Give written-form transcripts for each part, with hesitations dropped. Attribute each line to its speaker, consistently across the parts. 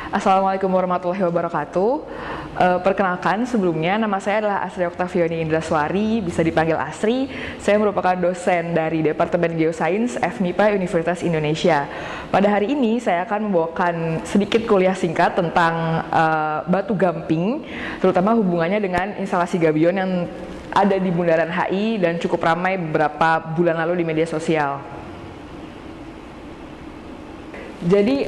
Speaker 1: Assalamualaikum warahmatullahi wabarakatuh. Perkenalkan, sebelumnya nama saya adalah Asri Oktaviani Indraswari, bisa dipanggil Asri. Saya merupakan dosen dari Departemen Geosains FMIPA Universitas Indonesia. Pada hari ini saya akan membawakan sedikit kuliah singkat tentang batu gamping, terutama hubungannya dengan instalasi gabion yang ada di Bundaran HI dan cukup ramai beberapa bulan lalu di media sosial. Jadi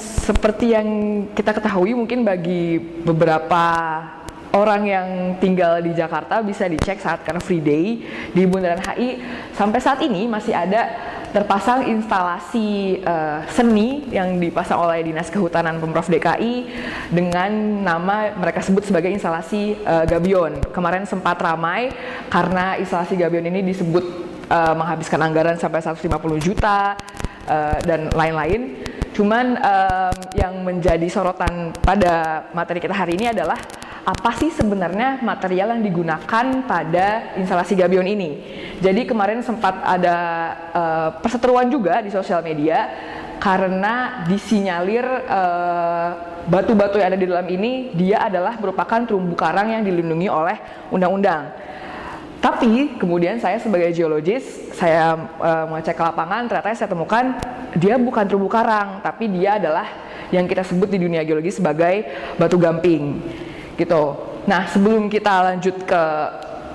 Speaker 1: seperti yang kita ketahui, mungkin bagi beberapa orang yang tinggal di Jakarta bisa dicek saat Car Free Day di Bundaran HI, sampai saat ini masih ada terpasang instalasi seni yang dipasang oleh Dinas Kehutanan Pemprov DKI dengan nama mereka sebut sebagai instalasi gabion. Kemarin sempat ramai karena instalasi gabion ini disebut menghabiskan anggaran sampai 150 juta dan lain-lain. Cuman yang menjadi sorotan pada materi kita hari ini adalah apa sih sebenarnya material yang digunakan pada instalasi gabion ini. Jadi kemarin sempat ada perseteruan juga di sosial media karena disinyalir batu-batu yang ada di dalam ini dia adalah merupakan terumbu karang yang dilindungi oleh undang-undang. Tapi kemudian saya sebagai geologis, saya mengecek ke lapangan, ternyata saya temukan dia bukan terumbu karang, tapi dia adalah yang kita sebut di dunia geologi sebagai batu gamping, gitu. Nah, sebelum kita lanjut ke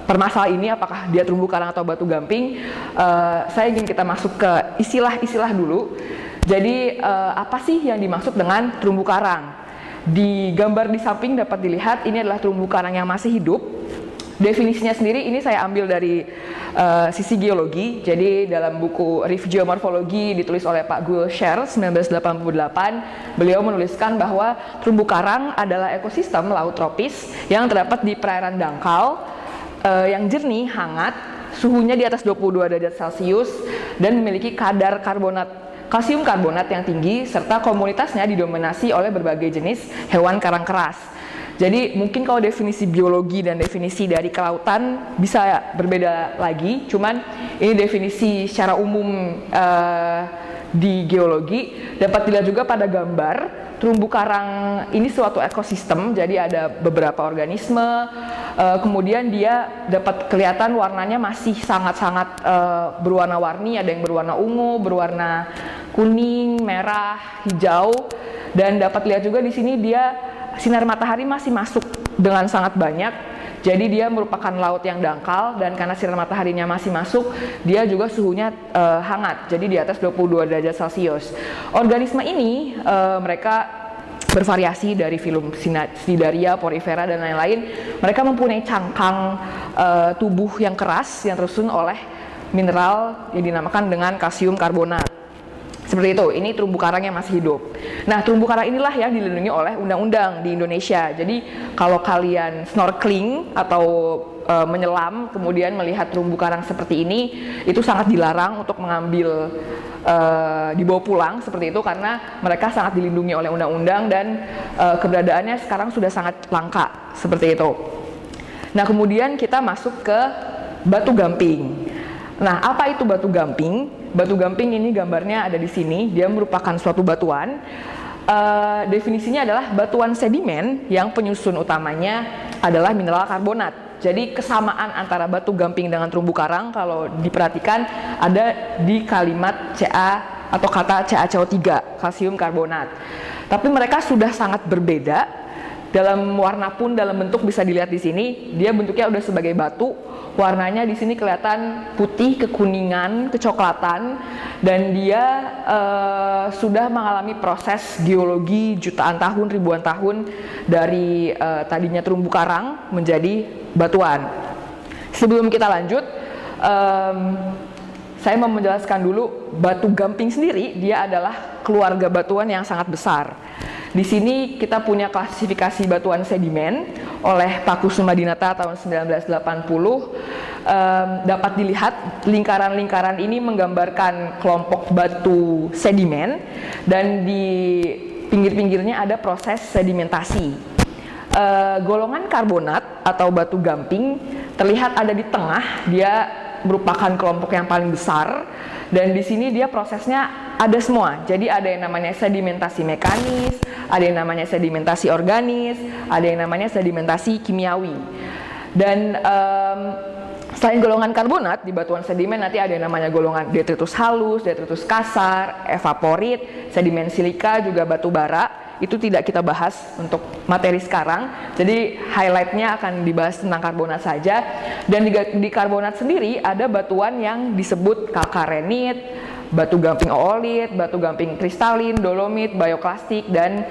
Speaker 1: permasalahan ini, apakah dia terumbu karang atau batu gamping, saya ingin kita masuk ke istilah-istilah dulu. Jadi apa sih yang dimaksud dengan terumbu karang? Di gambar di samping dapat dilihat ini adalah terumbu karang yang masih hidup. Definisinya sendiri ini saya ambil dari sisi geologi. Jadi dalam buku Riff Geomorphology ditulis oleh Pak Guel Scher 1988, beliau menuliskan bahwa terumbu karang adalah ekosistem laut tropis yang terdapat di perairan dangkal yang jernih, hangat, suhunya di atas 22 derajat Celcius dan memiliki kadar kalsium karbonat yang tinggi, serta komunitasnya didominasi oleh berbagai jenis hewan karang keras. Jadi mungkin kalau definisi biologi dan definisi dari kelautan bisa berbeda lagi, cuman ini definisi secara umum di geologi. Dapat dilihat juga pada gambar, terumbu karang ini suatu ekosistem, jadi ada beberapa organisme, kemudian dia dapat kelihatan warnanya masih sangat-sangat berwarna-warni, ada yang berwarna ungu, berwarna kuning, merah, hijau, dan dapat lihat juga di sini dia sinar matahari masih masuk dengan sangat banyak. Jadi dia merupakan laut yang dangkal, dan karena sinar mataharinya masih masuk, dia juga suhunya hangat, jadi di atas 22 derajat Celcius. Organisme ini mereka bervariasi dari filum Cnidaria, Porifera, dan lain-lain. Mereka mempunyai cangkang tubuh yang keras yang tersusun oleh mineral yang dinamakan dengan kalsium karbonat. Seperti itu, ini terumbu karang yang masih hidup. Nah, terumbu karang inilah yang dilindungi oleh undang-undang di Indonesia. Jadi, kalau kalian snorkeling atau menyelam, kemudian melihat terumbu karang seperti ini, itu sangat dilarang untuk mengambil, dibawa pulang seperti itu, karena mereka sangat dilindungi oleh undang-undang dan keberadaannya sekarang sudah sangat langka, seperti itu. Nah, kemudian kita masuk ke batu gamping. Nah, apa itu batu gamping? Batu gamping ini gambarnya ada di sini. Dia merupakan suatu batuan. Definisinya adalah batuan sedimen yang penyusun utamanya adalah mineral karbonat. Jadi kesamaan antara batu gamping dengan terumbu karang kalau diperhatikan ada di kalimat Ca atau kata CaCO3, kalsium karbonat. Tapi mereka sudah sangat berbeda. Dalam warna pun, dalam bentuk bisa dilihat di sini, dia bentuknya udah sebagai batu. Warnanya di sini kelihatan putih, kekuningan, kecoklatan, dan dia sudah mengalami proses geologi jutaan tahun, ribuan tahun dari tadinya terumbu karang menjadi batuan. Sebelum kita lanjut, saya mau menjelaskan dulu batu gamping sendiri. Dia adalah keluarga batuan yang sangat besar. Di sini kita punya klasifikasi batuan sedimen oleh Pak Kusuma Dinata tahun 1980. Dapat dilihat lingkaran-lingkaran ini menggambarkan kelompok batu sedimen, dan di pinggir-pinggirnya ada proses sedimentasi. Golongan karbonat atau batu gamping terlihat ada di tengah. Dia merupakan kelompok yang paling besar, dan di sini dia prosesnya ada semua. Jadi ada yang namanya sedimentasi mekanis, ada yang namanya sedimentasi organis, ada yang namanya sedimentasi kimiawi. Dan selain golongan karbonat, di batuan sedimen nanti ada yang namanya golongan detritus halus, detritus kasar, evaporit, sedimen silika, juga batu bara. Itu tidak kita bahas untuk materi sekarang, jadi highlightnya akan dibahas tentang karbonat saja. Dan di karbonat sendiri ada batuan yang disebut kalkarenit, batu gamping oolit, batu gamping kristalin, dolomit, bioklastik, dan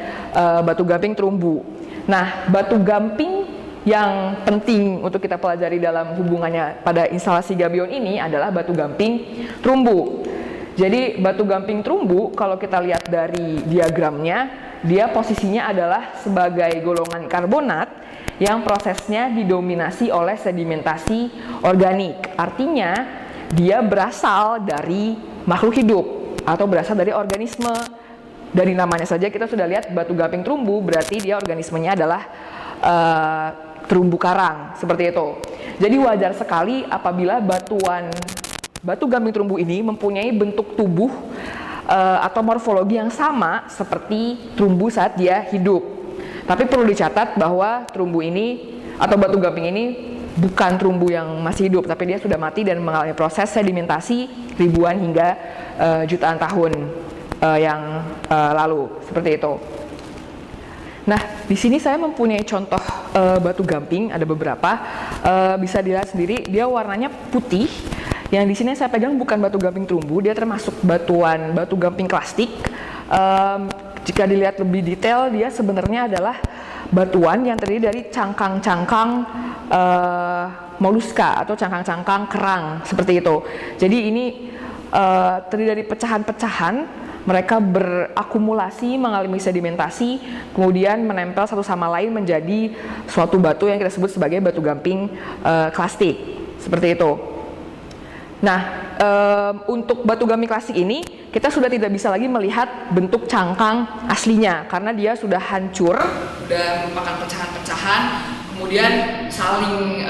Speaker 1: batu gamping terumbu. Nah, batu gamping yang penting untuk kita pelajari dalam hubungannya pada instalasi gabion ini adalah batu gamping terumbu. Jadi batu gamping terumbu kalau kita lihat dari diagramnya, dia posisinya adalah sebagai golongan karbonat yang prosesnya didominasi oleh sedimentasi organik. Artinya dia berasal dari makhluk hidup atau berasal dari organisme. Dari namanya saja kita sudah lihat batu gamping terumbu, berarti dia organismenya adalah terumbu karang, seperti itu. Jadi wajar sekali apabila batu gamping terumbu ini mempunyai bentuk tubuh atau morfologi yang sama seperti terumbu saat dia hidup. Tapi perlu dicatat bahwa terumbu ini atau batu gamping ini bukan terumbu yang masih hidup, tapi dia sudah mati dan mengalami proses sedimentasi ribuan hingga jutaan tahun yang lalu, seperti itu. Nah, di sini saya mempunyai contoh batu gamping, ada beberapa, bisa dilihat sendiri, dia warnanya putih. Yang di sini saya pegang bukan batu gamping terumbu, dia termasuk batu gamping klastik. Jika dilihat lebih detail, dia sebenarnya adalah batuan yang terdiri dari cangkang-cangkang moluska atau cangkang-cangkang kerang, seperti itu. Jadi ini terdiri dari pecahan-pecahan, mereka berakumulasi, mengalami sedimentasi, kemudian menempel satu sama lain menjadi suatu batu yang kita sebut sebagai batu gamping klastik, seperti itu. Nah, untuk batu gamping klasik ini kita sudah tidak bisa lagi melihat bentuk cangkang aslinya karena dia sudah hancur, sudah merupakan pecahan-pecahan, kemudian saling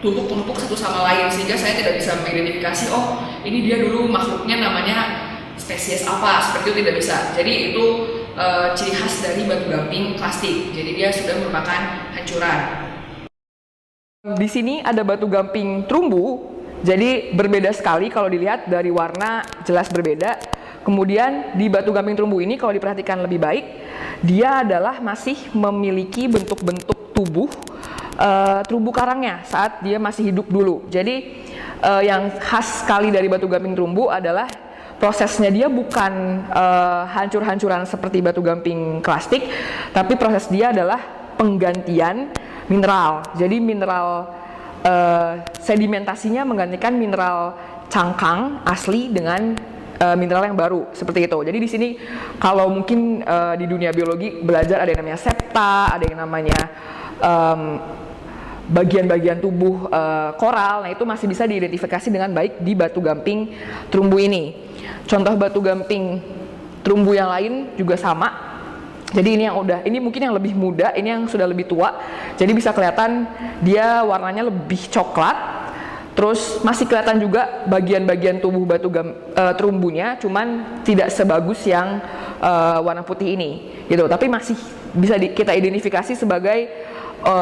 Speaker 1: tumpuk-tumpuk satu sama lain sehingga saya tidak bisa mengidentifikasi, oh ini dia dulu makhluknya namanya spesies apa, seperti itu tidak bisa. Jadi itu ciri khas dari batu gamping klasik. Jadi dia sudah merupakan hancuran. Di sini ada batu gamping terumbu. Jadi berbeda sekali kalau dilihat dari warna, jelas berbeda. Kemudian di batu gamping terumbu ini kalau diperhatikan lebih baik, dia adalah masih memiliki bentuk-bentuk tubuh terumbu karangnya saat dia masih hidup dulu. Jadi yang khas sekali dari batu gamping terumbu adalah prosesnya dia bukan hancur-hancuran seperti batu gamping klasik, tapi proses dia adalah penggantian mineral. Jadi mineral sedimentasinya menggantikan mineral cangkang asli dengan mineral yang baru, seperti itu. Jadi di sini kalau mungkin di dunia biologi belajar ada yang namanya septa, ada yang namanya bagian-bagian tubuh koral. Nah itu masih bisa diidentifikasi dengan baik di batu gamping terumbu ini. Contoh batu gamping terumbu yang lain juga sama. Jadi ini mungkin yang lebih muda, ini yang sudah lebih tua. Jadi bisa kelihatan dia warnanya lebih coklat. Terus masih kelihatan juga bagian-bagian tubuh terumbunya, cuman tidak sebagus yang warna putih ini, gitu. Tapi masih bisa kita identifikasi sebagai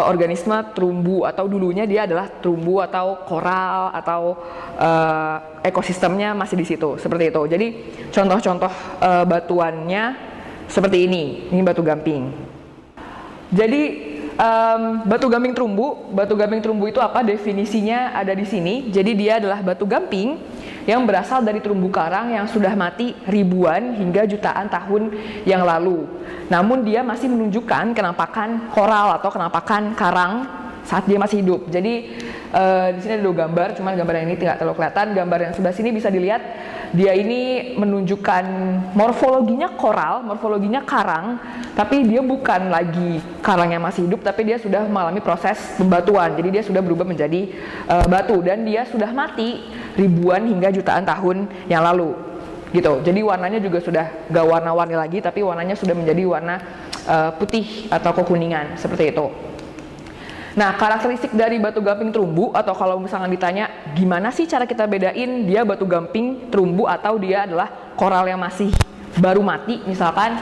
Speaker 1: organisme terumbu, atau dulunya dia adalah terumbu atau koral atau ekosistemnya masih di situ, seperti itu. Jadi contoh-contoh batuannya seperti ini batu gamping. Jadi batu gamping terumbu itu apa? Definisinya ada di sini. Jadi dia adalah batu gamping yang berasal dari terumbu karang yang sudah mati ribuan hingga jutaan tahun yang lalu. Namun dia masih menunjukkan kenampakan koral atau kenampakan karang saat dia masih hidup. Jadi di sini ada dua gambar, cuman gambar yang ini tidak terlalu kelihatan. Gambar yang sebelah sini bisa dilihat, dia ini menunjukkan morfologinya koral, morfologinya karang, tapi dia bukan lagi karang yang masih hidup, tapi dia sudah mengalami proses pembatuan. Jadi dia sudah berubah menjadi batu, dan dia sudah mati ribuan hingga jutaan tahun yang lalu, gitu. Jadi warnanya juga sudah gak warna-warni lagi, tapi warnanya sudah menjadi warna putih atau kekuningan, seperti itu. Nah, karakteristik dari batu gamping terumbu, atau kalau misalnya ditanya gimana sih cara kita bedain dia batu gamping terumbu atau dia adalah koral yang masih baru mati misalkan,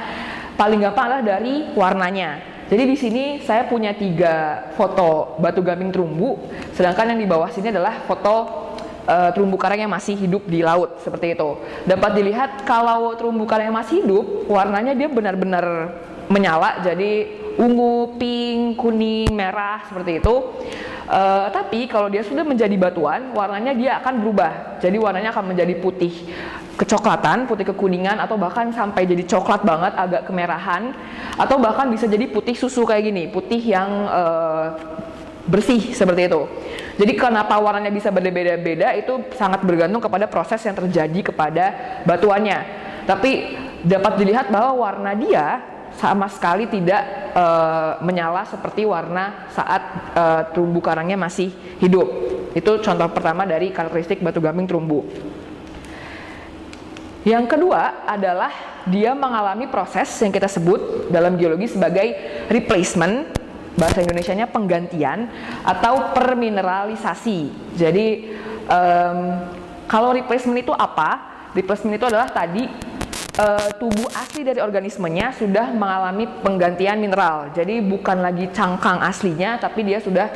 Speaker 1: paling gampang adalah dari warnanya. Jadi di sini saya punya 3 foto batu gamping terumbu, sedangkan yang di bawah sini adalah foto terumbu karang yang masih hidup di laut, seperti itu. Dapat dilihat kalau terumbu karang yang masih hidup, warnanya dia benar-benar menyala, jadi ungu, pink, kuning, merah, seperti itu. Tapi kalau dia sudah menjadi batuan, warnanya dia akan berubah. Jadi warnanya akan menjadi putih kecoklatan, putih kekuningan, atau bahkan sampai jadi coklat banget, agak kemerahan, atau bahkan bisa jadi putih susu kayak gini, putih yang bersih seperti itu. Jadi kenapa warnanya bisa berbeda-beda itu sangat bergantung kepada proses yang terjadi kepada batuannya. Tapi dapat dilihat bahwa warna dia sama sekali tidak menyala seperti warna saat terumbu karangnya masih hidup. Itu contoh pertama dari karakteristik batu gamping terumbu. Yang kedua adalah dia mengalami proses yang kita sebut dalam geologi sebagai replacement, bahasa Indonesianya penggantian atau permineralisasi. Jadi kalau replacement itu apa? Replacement itu adalah tadi tubuh asli dari organismenya sudah mengalami penggantian mineral. Jadi bukan lagi cangkang aslinya, tapi dia sudah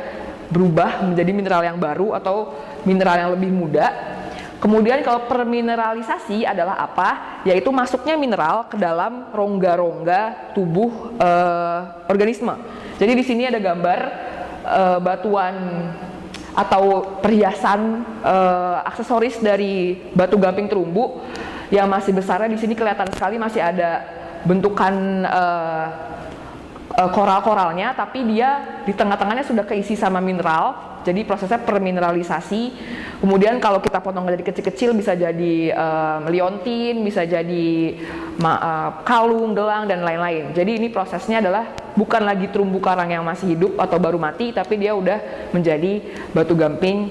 Speaker 1: berubah menjadi mineral yang baru atau mineral yang lebih muda. Kemudian kalau permineralisasi adalah apa? Yaitu masuknya mineral ke dalam rongga-rongga tubuh organisme. Jadi di sini ada gambar batuan atau perhiasan aksesoris dari batu gamping terumbu yang masih besarnya. Di sini kelihatan sekali masih ada bentukan koral-koralnya, tapi dia di tengah-tengahnya sudah keisi sama mineral. Jadi prosesnya permineralisasi. Kemudian kalau kita potong dari kecil-kecil bisa jadi liontin, bisa jadi kalung, gelang, dan lain-lain. Jadi ini prosesnya adalah bukan lagi terumbu karang yang masih hidup atau baru mati, tapi dia udah menjadi batu gamping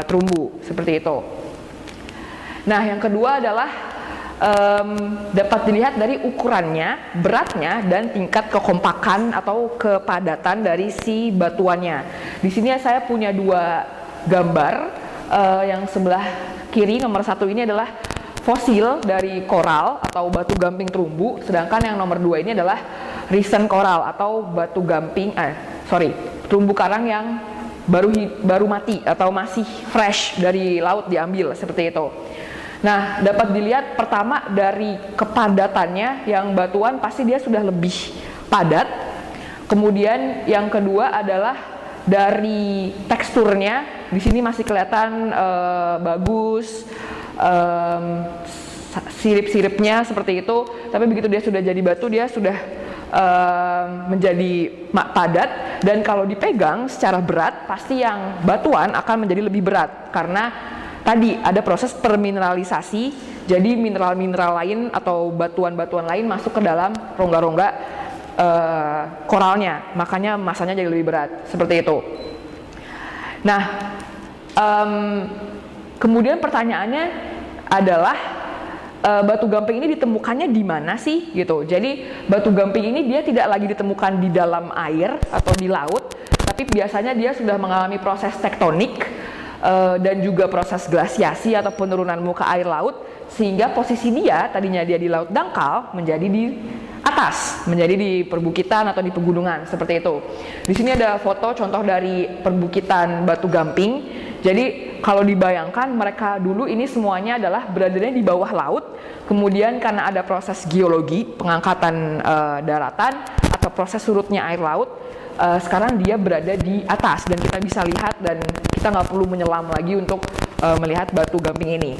Speaker 1: terumbu, seperti itu. Nah, yang kedua adalah dapat dilihat dari ukurannya, beratnya, dan tingkat kekompakan atau kepadatan dari si batuannya. Di sini saya punya 2 gambar. Yang sebelah kiri nomor 1 ini adalah fosil dari koral atau batu gamping terumbu, sedangkan yang nomor 2 ini adalah recent coral atau batu gamping terumbu karang yang baru mati atau masih fresh dari laut diambil, seperti itu. Nah, dapat dilihat pertama dari kepadatannya, yang batuan pasti dia sudah lebih padat. Kemudian yang kedua adalah dari teksturnya. Di sini masih kelihatan bagus, sirip-siripnya seperti itu. Tapi begitu dia sudah jadi batu, dia sudah menjadi padat, dan kalau dipegang secara berat pasti yang batuan akan menjadi lebih berat karena tadi ada proses permineralisasi. Jadi mineral-mineral lain atau batuan-batuan lain masuk ke dalam rongga-rongga koralnya, makanya masanya jadi lebih berat, seperti itu. Nah, kemudian pertanyaannya adalah batu gamping ini ditemukannya di mana sih gitu. Jadi batu gamping ini dia tidak lagi ditemukan di dalam air atau di laut, tapi biasanya dia sudah mengalami proses tektonik dan juga proses glasiasi atau penurunan muka air laut, sehingga posisi dia tadinya dia di laut dangkal menjadi di atas, menjadi di perbukitan atau di pegunungan, seperti itu. Di sini ada foto contoh dari perbukitan batu gamping. Jadi kalau dibayangkan mereka dulu ini semuanya adalah beradanya di bawah laut, kemudian karena ada proses geologi, pengangkatan daratan atau proses surutnya air laut, sekarang dia berada di atas dan kita bisa lihat, dan kita nggak perlu menyelam lagi untuk melihat batu gamping ini.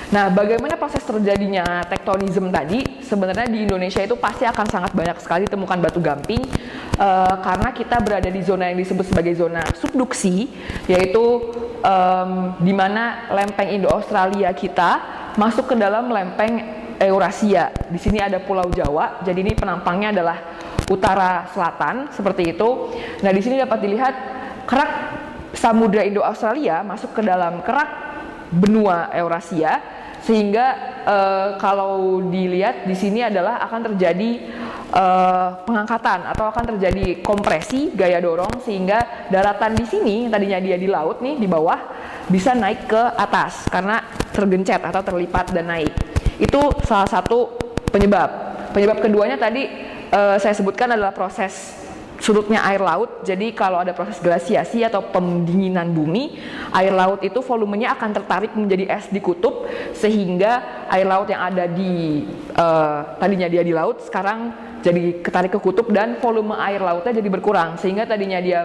Speaker 1: Nah, bagaimana proses terjadinya tektonisme tadi? Sebenarnya di Indonesia itu pasti akan sangat banyak sekali temukan batu gamping karena kita berada di zona yang disebut sebagai zona subduksi, yaitu di mana lempeng Indo-Australia kita masuk ke dalam lempeng Eurasia. Di sini ada Pulau Jawa, jadi ini penampangnya adalah utara selatan, seperti itu. Nah, di sini dapat dilihat kerak Samudra Indo-Australia masuk ke dalam kerak benua Eurasia, sehingga kalau dilihat di sini adalah akan terjadi pengangkatan atau akan terjadi kompresi gaya dorong sehingga daratan di sini yang tadinya dia di laut nih di bawah bisa naik ke atas karena tergencet atau terlipat dan naik. Itu salah satu penyebab. Penyebab keduanya tadi saya sebutkan adalah proses surutnya air laut. Jadi kalau ada proses glasiasi atau pendinginan bumi, air laut itu volumenya akan tertarik menjadi es di kutub sehingga air laut yang ada di tadinya dia di laut sekarang jadi ketarik ke kutub dan volume air lautnya jadi berkurang sehingga tadinya dia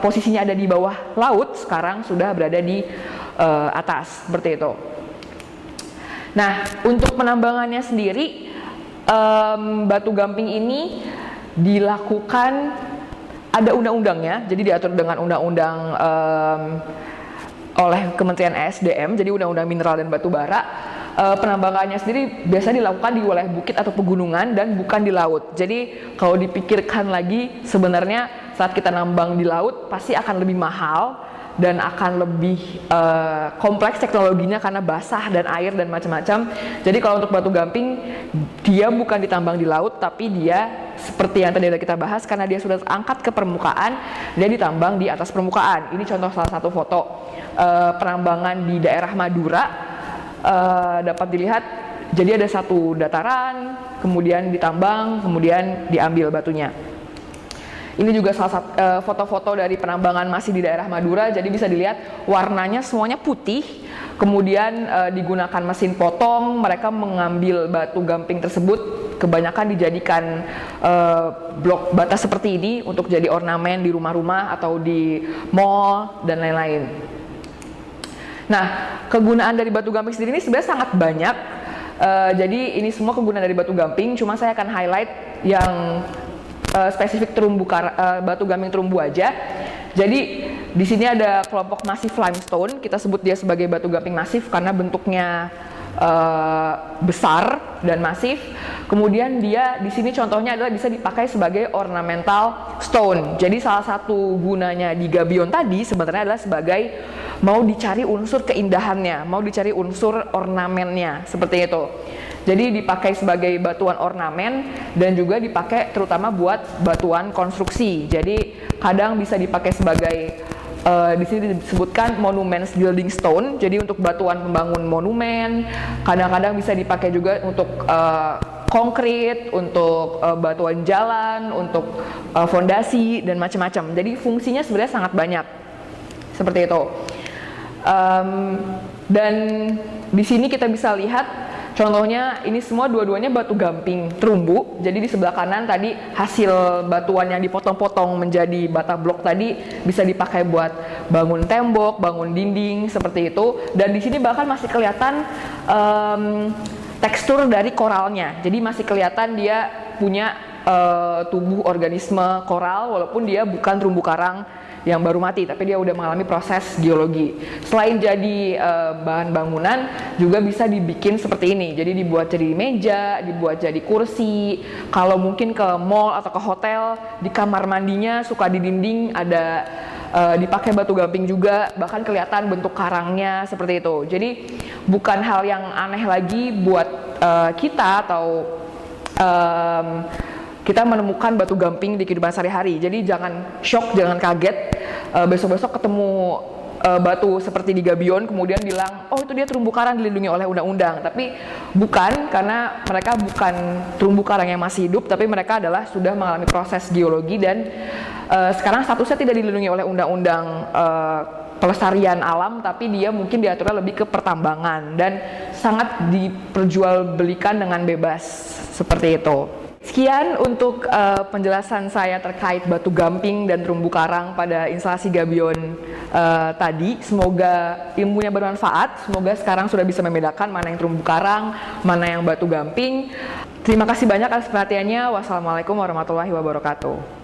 Speaker 1: posisinya ada di bawah laut sekarang sudah berada di atas seperti itu. Nah, untuk penambangannya sendiri batu gamping ini dilakukan ada undang-undangnya, jadi diatur dengan undang-undang oleh Kementerian ESDM, jadi undang-undang mineral dan batu bara. Penambangannya sendiri biasa dilakukan di wilayah bukit atau pegunungan dan bukan di laut. Jadi kalau dipikirkan lagi sebenarnya saat kita nambang di laut pasti akan lebih mahal dan akan lebih kompleks teknologinya karena basah dan air dan macam-macam. Jadi kalau untuk batu gamping dia bukan ditambang di laut tapi dia seperti yang tadi kita bahas karena dia sudah terangkat ke permukaan, dia ditambang di atas permukaan. Ini contoh salah satu foto penambangan di daerah Madura. Dapat dilihat jadi ada satu dataran kemudian ditambang kemudian diambil batunya. Ini juga salah satu foto-foto dari penambangan masih di daerah Madura, jadi bisa dilihat warnanya semuanya putih, kemudian digunakan mesin potong, mereka mengambil batu gamping tersebut, kebanyakan dijadikan blok bata seperti ini untuk jadi ornamen di rumah-rumah atau di mall dan lain-lain. Nah, kegunaan dari batu gamping sendiri ini sebenarnya sangat banyak, jadi ini semua kegunaan dari batu gamping, cuma saya akan highlight yang spesifik batu gamping terumbu aja. Jadi di sini ada kelompok masif limestone, kita sebut dia sebagai batu gamping masif karena bentuknya besar dan masif. Kemudian dia di sini contohnya adalah bisa dipakai sebagai ornamental stone. Jadi salah satu gunanya di gabion tadi sebenarnya adalah sebagai mau dicari unsur keindahannya, mau dicari unsur ornamennya seperti itu. Jadi dipakai sebagai batuan ornamen dan juga dipakai terutama buat batuan konstruksi. Jadi kadang bisa dipakai sebagai di sini disebutkan monuments building stone. Jadi untuk batuan pembangun monumen, kadang-kadang bisa dipakai juga untuk konkrit, untuk batuan jalan, untuk fondasi dan macam-macam. Jadi fungsinya sebenarnya sangat banyak. Seperti itu. Dan di sini kita bisa lihat contohnya ini semua dua-duanya batu gamping terumbu. Jadi di sebelah kanan tadi hasil batuan yang dipotong-potong menjadi bata blok tadi bisa dipakai buat bangun tembok, bangun dinding seperti itu. Dan di sini bahkan masih kelihatan tekstur dari koralnya. Jadi masih kelihatan dia punya tubuh organisme koral walaupun dia bukan terumbu karang yang baru mati, tapi dia udah mengalami proses geologi. Selain jadi bahan bangunan, juga bisa dibikin seperti ini. Jadi dibuat jadi meja, dibuat jadi kursi. Kalau mungkin ke mall atau ke hotel, di kamar mandinya suka di dinding ada dipakai batu gamping juga, bahkan kelihatan bentuk karangnya seperti itu. Jadi bukan hal yang aneh lagi buat kita atau kita menemukan batu gamping di kehidupan sehari-hari. Jadi jangan shock, jangan kaget besok-besok ketemu batu seperti di gabion kemudian bilang, oh itu dia terumbu karang dilindungi oleh undang-undang. Tapi bukan, karena mereka bukan terumbu karang yang masih hidup, tapi mereka adalah sudah mengalami proses geologi dan sekarang statusnya tidak dilindungi oleh undang-undang pelestarian alam, tapi dia mungkin diaturnya lebih ke pertambangan dan sangat diperjualbelikan dengan bebas seperti itu. Sekian untuk penjelasan saya terkait batu gamping dan terumbu karang pada instalasi gabion tadi. Semoga ilmunya bermanfaat, semoga sekarang sudah bisa membedakan mana yang terumbu karang, mana yang batu gamping. Terima kasih banyak atas perhatiannya. Wassalamualaikum warahmatullahi wabarakatuh.